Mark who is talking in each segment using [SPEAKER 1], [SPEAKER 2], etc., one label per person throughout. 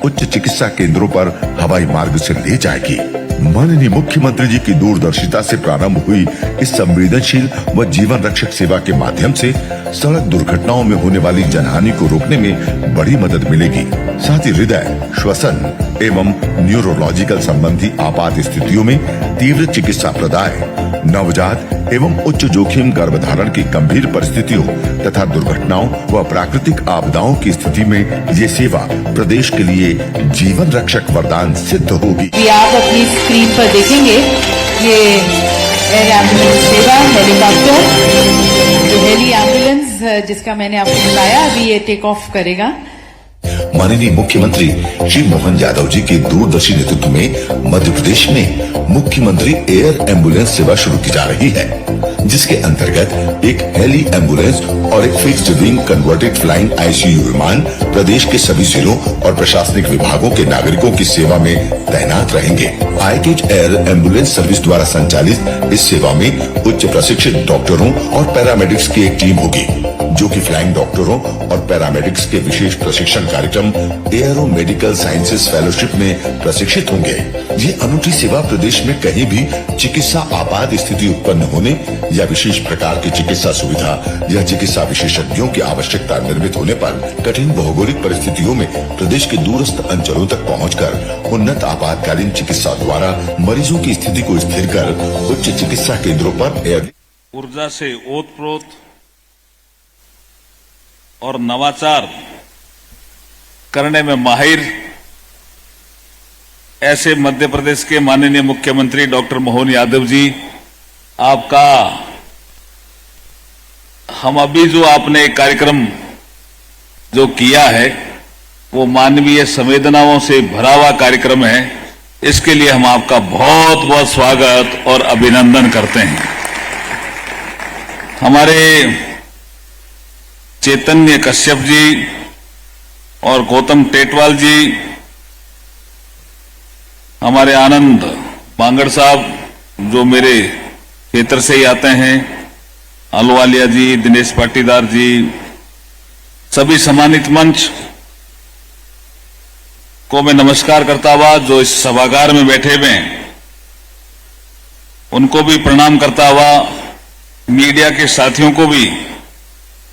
[SPEAKER 1] उच्च चिकित्सा केंद्रों पर हवाई मार्ग से ले जाएगी। माननीय मुख्यमंत्री जी की दूरदर्शिता से प्रारंभ हुई इस संवेदनशील व जीवन रक्षक सेवा के माध्यम से सड़क दुर्घटनाओं में होने वाली जनहानि को रोकने में बड़ी मदद मिलेगी। साथ ही हृदय, श्वसन एवं न्यूरोलॉजिकल संबंधी आपात स्थितियों में तीव्र चिकित्सा प्रदाय, नवजात एवं उच्च जोखिम गर्भधारण की गंभीर परिस्थितियों तथा दुर्घटनाओं व प्राकृतिक आपदाओं की स्थिति में ये सेवा प्रदेश के लिए जीवन रक्षक वरदान सिद्ध होगी।
[SPEAKER 2] आप अपनी स्क्रीन पर देखेंगे ये एयर एम्बुलेंस सेवा हेलीकॉप्टर, जो हेली एम्बुलेंस जिसका मैंने आपको बताया, अभी ये टेक ऑफ करेगा।
[SPEAKER 1] माननीय मुख्यमंत्री श्री मोहन यादव जी के दूरदर्शी नेतृत्व में मध्य प्रदेश में मुख्यमंत्री एयर एम्बुलेंस सेवा शुरू की जा रही है, जिसके अंतर्गत एक हेली एम्बुलेंस और एक fixed wing converted flying ICU विमान प्रदेश के सभी जिलों और प्रशासनिक विभागों के नागरिकों की सेवा में तैनात रहेंगे। आईकेज एयर एम्बुलेंस सर्विस द्वारा संचालित इस सेवा में उच्च प्रशिक्षित डॉक्टरों और पैरामेडिक्स की एक टीम होगी, जो कि फ्लाइंग डॉक्टरों और पैरामेडिक्स के विशेष प्रशिक्षण कार्यक्रम एयरो मेडिकल साइंसेज फेलोशिप में प्रशिक्षित होंगे। ये अनूठी सेवा प्रदेश में कहीं भी चिकित्सा आपात स्थिति उत्पन्न होने या विशेष प्रकार की चिकित्सा सुविधा या चिकित्सा विशेषज्ञों की आवश्यकता निर्मित होने पर कठिन भौगोलिक परिस्थितियों में प्रदेश के दूरस्थ अंचलों तक पहुंचकर उन्नत आपातकालीन चिकित्सा द्वारा मरीजों की स्थिति को स्थिर कर उच्च चिकित्सा केंद्रों पर एयर
[SPEAKER 3] ऊर्जा से ओतप्रोत और नवाचार करने में माहिर ऐसे मध्य प्रदेश के माननीय मुख्यमंत्री डॉक्टर मोहन यादव जी, आपका हम अभी जो आपने एक कार्यक्रम जो किया है वो मानवीय संवेदनाओं से भरा हुआ कार्यक्रम है। इसके लिए हम आपका बहुत बहुत स्वागत और अभिनंदन करते हैं। हमारे चैतन्य कश्यप जी और गौतम टेटवाल जी, हमारे आनंद बांगड़ साहब जो मेरे क्षेत्र से ही आते हैं, अहलुवालिया जी, दिनेश पाटीदार जी, सभी सम्मानित मंच को मैं नमस्कार करता हुआ, जो इस सभागार में बैठे हुए हैं उनको भी प्रणाम करता हुआ, मीडिया के साथियों को भी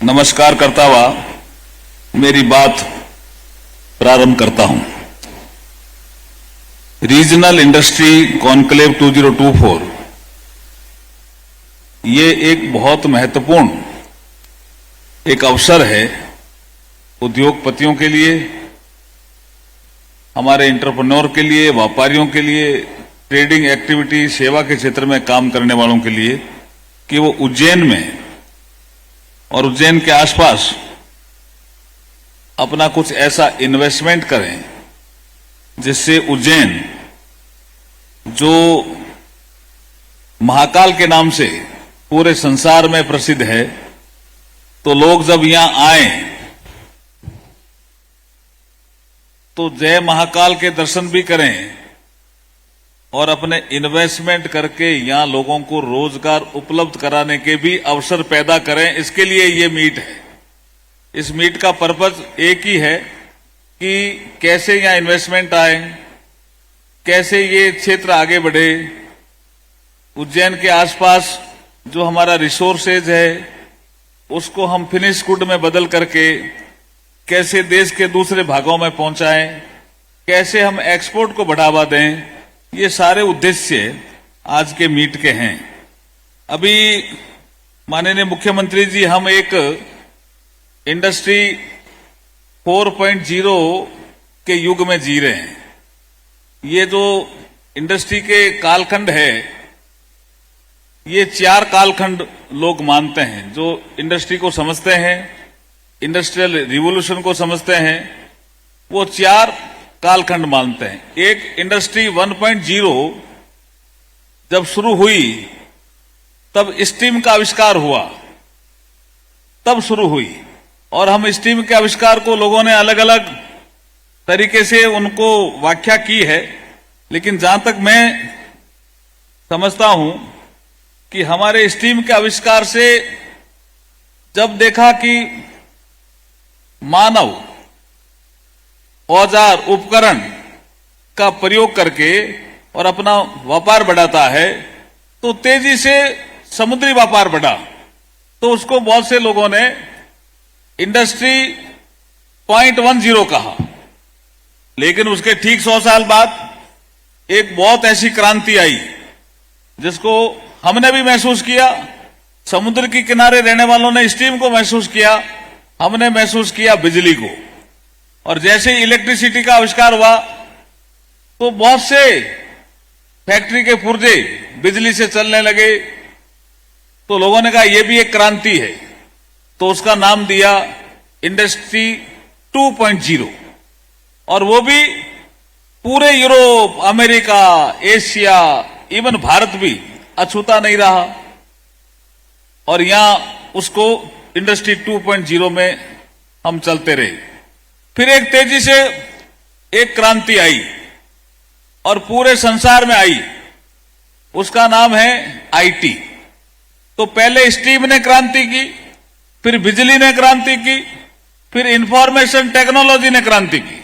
[SPEAKER 3] नमस्कार करता हुआ मेरी बात प्रारंभ करता हूं। रीजनल इंडस्ट्री कॉन्क्लेव 2024 ये एक बहुत महत्वपूर्ण एक अवसर है उद्योगपतियों के लिए, हमारे एंटरप्रेन्योर के लिए, व्यापारियों के लिए, ट्रेडिंग एक्टिविटी सेवा के क्षेत्र में काम करने वालों के लिए, कि वो उज्जैन में और उज्जैन के आसपास अपना कुछ ऐसा इन्वेस्टमेंट करें जिससे उज्जैन, जो महाकाल के नाम से पूरे संसार में प्रसिद्ध है, तो लोग जब यहां आए तो जय महाकाल के दर्शन भी करें और अपने इन्वेस्टमेंट करके यहां लोगों को रोजगार उपलब्ध कराने के भी अवसर पैदा करें। इसके लिए ये मीट है। इस मीट का पर्पज एक ही है कि कैसे यहां इन्वेस्टमेंट आए, कैसे ये क्षेत्र आगे बढ़े, उज्जैन के आसपास जो हमारा रिसोर्सेज है उसको हम फिनिश गुड में बदल करके कैसे देश के दूसरे भागों में पहुंचाएं, कैसे हम एक्सपोर्ट को बढ़ावा दें, ये सारे उद्देश्य आज के मीट के हैं। अभी माननीय मुख्यमंत्री जी, हम एक इंडस्ट्री 4.0 के युग में जी रहे हैं। ये जो इंडस्ट्री के कालखंड है, ये 4 कालखंड लोग मानते हैं। जो इंडस्ट्री को समझते हैं, इंडस्ट्रियल रिवॉल्यूशन को समझते हैं, वो 4 कालखंड मानते हैं। एक इंडस्ट्री 1.0 जब शुरू हुई तब स्टीम का आविष्कार हुआ, तब शुरू हुई, और हम स्टीम के आविष्कार को लोगों ने अलग अलग तरीके से उनको व्याख्या की है, लेकिन जहां तक मैं समझता हूं कि हमारे स्टीम के आविष्कार से जब देखा कि मानव औजार उपकरण का प्रयोग करके और अपना व्यापार बढ़ाता है, तो तेजी से समुद्री व्यापार बढ़ा, तो उसको बहुत से लोगों ने इंडस्ट्री 0.10 कहा। लेकिन उसके ठीक 100 साल बाद एक बहुत ऐसी क्रांति आई जिसको हमने भी महसूस किया, समुद्र के किनारे रहने वालों ने स्टीम को महसूस किया, हमने महसूस किया बिजली को। और जैसे ही इलेक्ट्रिसिटी का आविष्कार हुआ तो बहुत से फैक्ट्री के पुर्जे बिजली से चलने लगे, तो लोगों ने कहा यह भी एक क्रांति है, तो उसका नाम दिया इंडस्ट्री 2.0। और वो भी पूरे Europe, America, Asia, even Bharat भी अछूता नहीं रहा, और यहां उसको इंडस्ट्री 2.0 में हम चलते रहे। फिर एक तेजी से एक क्रांति आई और पूरे संसार में आई, उसका नाम है आईटी। तो पहले स्टीम ने क्रांति की, फिर बिजली ने क्रांति की, फिर इंफॉर्मेशन टेक्नोलॉजी ने क्रांति की।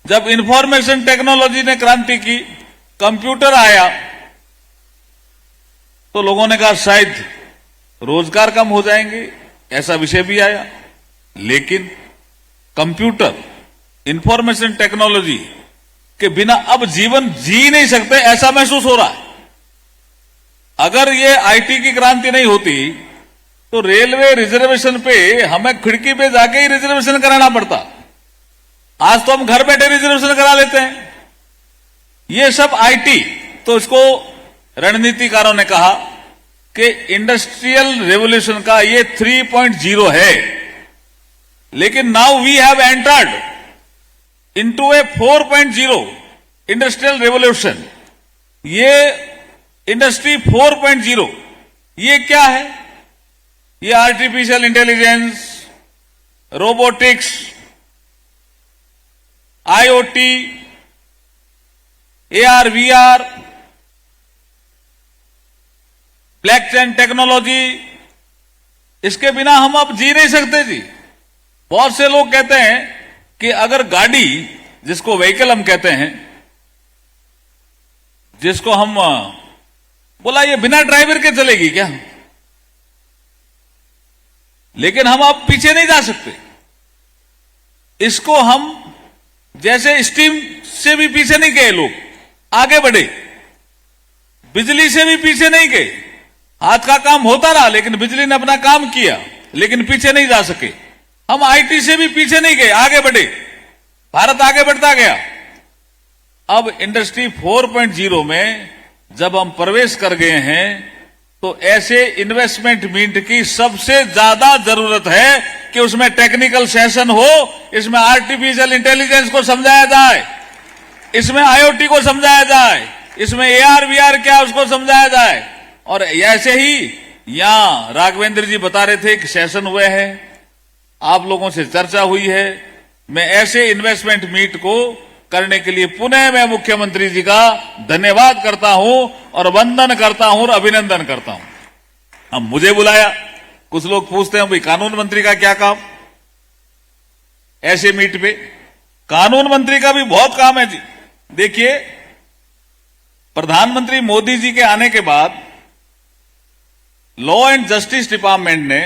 [SPEAKER 3] जब इंफॉर्मेशन टेक्नोलॉजी ने क्रांति की, कंप्यूटर आया, तो लोगों ने कहा शायद रोजगार कम हो जाएंगे, ऐसा विषय भी आया। लेकिन कंप्यूटर, इंफॉर्मेशन टेक्नोलॉजी के बिना अब जीवन जी नहीं सकते, ऐसा महसूस हो रहा है। अगर ये आईटी की क्रांति नहीं होती तो रेलवे रिजर्वेशन पे हमें खिड़की पे जाके ही रिजर्वेशन कराना पड़ता। आज तो हम घर बैठे रिजर्वेशन करा लेते हैं। ये सब आईटी। तो इसको रणनीतिकारों ने कहा कि इंडस्ट्रियल रेवोल्यूशन का ये 3.0 है, लेकिन now we have entered into a 4.0 industrial revolution. ये इंडस्ट्री 4.0 ये क्या है? ये artificial intelligence, robotics, IoT, AR, VR, blockchain technology, इसके बिना हम अब जी नहीं सकते जी। बहुत से लोग कहते हैं कि अगर गाड़ी, जिसको व्हीकल हम कहते हैं, जिसको हम बोला ये बिना ड्राइवर के चलेगी क्या? लेकिन हम अब पीछे नहीं जा सकते। इसको हम जैसे स्टीम से भी पीछे नहीं गए, लोग आगे बढ़े, बिजली से भी पीछे नहीं गए। हाथ का काम होता रहा, लेकिन बिजली ने अपना काम किया, लेकिन पीछे नहीं जा सके। हम आईटी से भी पीछे नहीं गए, आगे बढ़े, भारत आगे बढ़ता गया। अब इंडस्ट्री 4.0 में जब हम प्रवेश कर गए हैं, तो ऐसे इन्वेस्टमेंट मीट की सबसे ज्यादा जरूरत है कि उसमें टेक्निकल सेशन हो, इसमें आर्टिफिशियल इंटेलिजेंस को समझाया जाए, इसमें आईओटी को समझाया जाए, इसमें एआर वीआर क्या उसको समझाया जाए। और ऐसे ही यहां राघवेंद्र जी बता रहे थे कि सेशन हुए हैं, आप लोगों से चर्चा हुई है। मैं ऐसे इन्वेस्टमेंट मीट को करने के लिए पुनः मैं मुख्यमंत्री जी का धन्यवाद करता हूं और वंदन करता हूं और अभिनंदन करता हूं। अब मुझे बुलाया, कुछ लोग पूछते हैं भाई कानून मंत्री का क्या काम ऐसे मीट पे? कानून मंत्री का भी बहुत काम है जी। देखिए, प्रधानमंत्री मोदी जी के आने के बाद लॉ एंड जस्टिस डिपार्टमेंट ने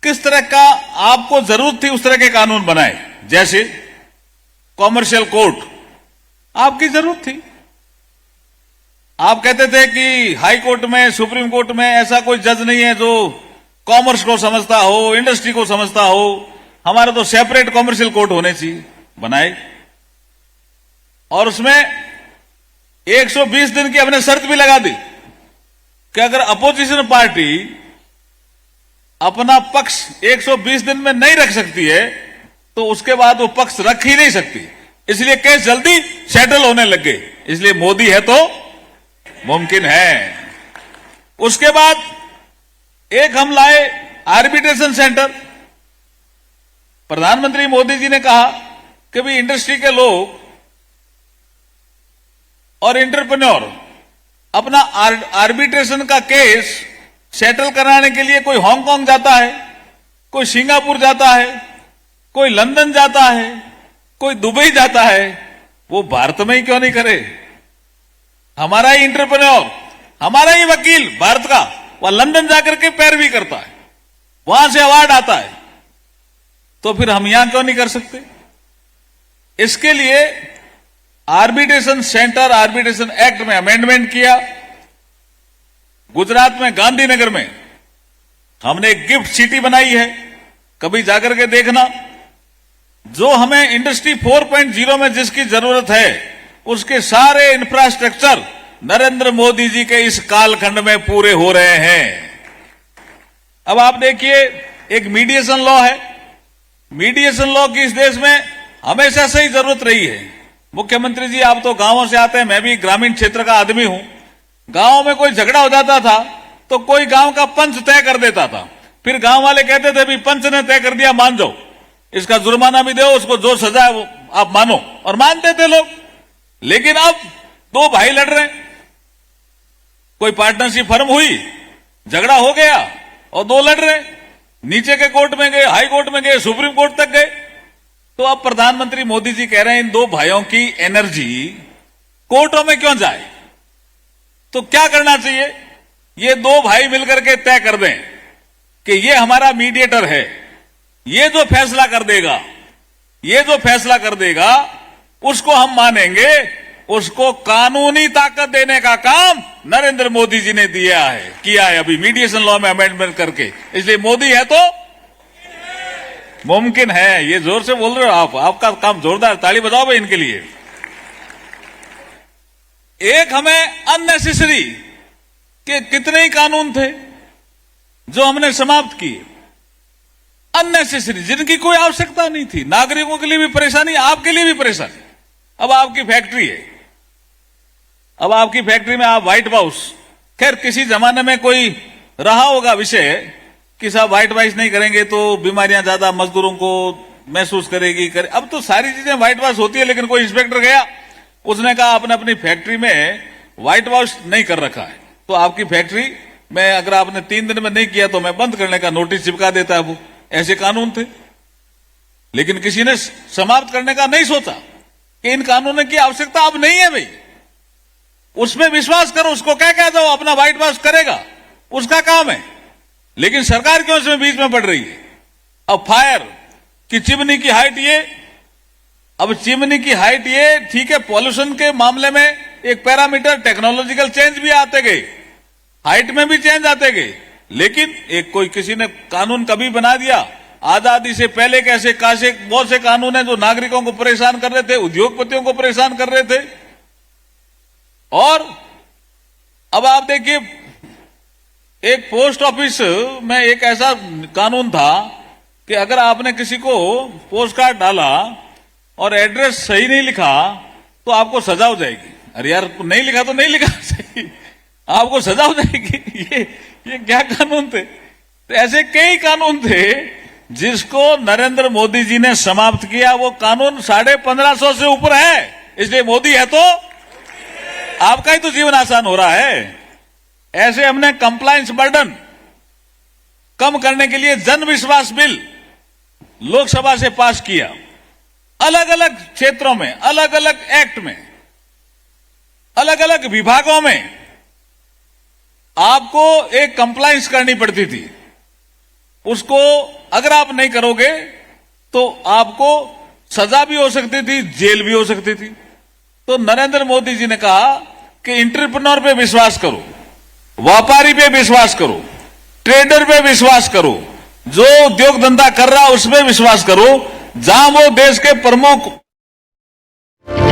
[SPEAKER 3] किस तरह का आपको जरूरत थी उस तरह के कानून बनाए। जैसे कॉमर्शियल कोर्ट आपकी जरूरत थी। आप कहते थे कि हाई कोर्ट में, सुप्रीम कोर्ट में ऐसा कोई जज नहीं है जो कॉमर्स को समझता हो, इंडस्ट्री को समझता हो, हमारे तो सेपरेट कॉमर्शियल कोर्ट होने चाहिए। बनाए, और उसमें 120 दिन की हमने शर्त भी लगा दी कि अगर अपोजिशन पार्टी अपना पक्ष 120 दिन में नहीं रख सकती है तो उसके बाद वो पक्ष रख ही नहीं सकती। इसलिए केस जल्दी सेटल होने लग गए। इसलिए मोदी है तो मुमकिन है। उसके बाद एक हम लाए आर्बिट्रेशन सेंटर। प्रधानमंत्री मोदी जी ने कहा कि भाई इंडस्ट्री के लोग और एंटरप्रेन्योर अपना आर्बिट्रेशन का केस सेटल कराने के लिए कोई हांगकांग जाता है, कोई सिंगापुर जाता है, कोई लंदन जाता है, कोई दुबई जाता है, वो भारत में ही क्यों नहीं करे? हमारा ही इंटरप्रेन्योर, हमारा ही वकील भारत का, वह लंदन जाकर के पैरवी करता है, वहां से अवार्ड आता है, तो फिर हम यहां क्यों नहीं कर सकते? इसके लिए आर्बिट्रेशन सेंटर, आर्बिट्रेशन एक्ट में अमेंडमेंट किया। गुजरात में गांधीनगर में हमने एक गिफ्ट सिटी बनाई है, कभी जाकर के देखना। जो हमें इंडस्ट्री 4.0 में जिसकी जरूरत है, उसके सारे इंफ्रास्ट्रक्चर नरेंद्र मोदी जी के इस कालखंड में पूरे हो रहे हैं। अब आप देखिए, एक मीडिएशन लॉ है। मीडिएशन लॉ की इस देश में हमेशा से ही जरूरत रही है। मुख्यमंत्री जी, आप तो गांवों से आते हैं, मैं भी ग्रामीण क्षेत्र का आदमी हूं। गांव में कोई झगड़ा हो जाता था तो कोई गांव का पंच तय कर देता था, फिर गांव वाले कहते थे भी पंच ने तय कर दिया, मान जाओ, इसका जुर्माना भी दो, उसको जो सजा है वो आप मानो, और मानते थे लोग। लेकिन अब दो भाई लड़ रहे हैं, कोई पार्टनरशिप फर्म हुई, झगड़ा हो गया और दो लड़ रहे, नीचे के कोर्ट में गए, हाई कोर्ट में गए, सुप्रीम कोर्ट तक गए। तो अब प्रधानमंत्री मोदी जी कह रहे हैं इन दो भाइयों की एनर्जी कोर्टों में क्यों जाए? तो क्या करना चाहिए? ये दो भाई मिलकर के तय कर दें कि ये हमारा मीडिएटर है, ये जो फैसला कर देगा, ये जो फैसला कर देगा उसको हम मानेंगे। उसको कानूनी ताकत देने का काम नरेंद्र मोदी जी ने किया है अभी मीडिएशन लॉ में अमेंडमेंट करके। इसलिए मोदी है तो मुमकिन है। ये जोर से बोल रहे हो आप, आपका काम जोरदार, ताली बजाओ भाई इनके लिए। एक हमें अननेसेसरी के कितने ही कानून थे जो हमने समाप्त किए, अननेसेसरी, जिनकी कोई आवश्यकता नहीं थी। नागरिकों के लिए भी परेशानी, आपके लिए भी परेशानी। अब आपकी फैक्ट्री है, अब आपकी फैक्ट्री में आप व्हाइट हाउस, खैर किसी जमाने में कोई रहा होगा विषय कि साहब व्हाइट वाश नहीं करेंगे तो बीमारियां ज्यादा मजदूरों को महसूस करेगी। अब तो सारी चीजें व्हाइट वाश होती है, लेकिन कोई इंस्पेक्टर गया, उसने कहा आपने अपनी फैक्ट्री में व्हाइट वॉश नहीं कर रखा है, तो आपकी फैक्ट्री में अगर आपने 3 दिन में नहीं किया तो मैं बंद करने का नोटिस चिपका देता है। वो ऐसे कानून थे, लेकिन किसी ने समाप्त करने का नहीं सोचा कि इन कानूनों की आवश्यकता अब नहीं है। भाई उसमें विश्वास करो, उसको कह दो अपना व्हाइट वॉश करेगा, उसका काम है। लेकिन सरकार क्यों इसमें बीच में पड़ रही है? अब फायर की चिमनी की हाइट ये, अब चिमनी की हाइट ये, ठीक है, पॉल्यूशन के मामले में एक पैरामीटर टेक्नोलॉजिकल चेंज भी आते गए, हाइट में भी चेंज आते गए, लेकिन एक कोई किसी ने कानून कभी बना दिया। आजादी से पहले कैसे बहुत से कानून हैं जो नागरिकों को परेशान कर रहे थे, उद्योगपतियों को परेशान कर रहे थे। और अब आप देखिए, एक पोस्ट ऑफिस में एक ऐसा कानून था कि अगर आपने किसी को पोस्ट कार्ड डाला और एड्रेस सही नहीं लिखा तो आपको सजा हो जाएगी। अरे यार, नहीं लिखा तो नहीं लिखा सही, आपको सजा हो जाएगी। ये क्या कानून थे? तो ऐसे कई कानून थे जिसको नरेंद्र मोदी जी ने समाप्त किया। वो कानून 1550 से ऊपर है, इसलिए मोदी है तो आपका ही तो जीवन आसान हो रहा है। ऐसे हमने कंप्लायंस बर्डन कम करने के लिए जन विश्वास बिल लोकसभा से पास किया। अलग अलग क्षेत्रों में, अलग अलग एक्ट में, अलग अलग विभागों में आपको एक कंप्लायंस करनी पड़ती थी। उसको अगर आप नहीं करोगे तो आपको सजा भी हो सकती थी, जेल भी हो सकती थी। तो नरेंद्र मोदी जी ने कहा कि एंटरप्रेन्योर पे विश्वास करो, व्यापारी पे विश्वास करो, ट्रेडर पे विश्वास करो, जो उद्योग धंधा कर रहा है उसमें विश्वास करो। जहां वो देश के प्रमुख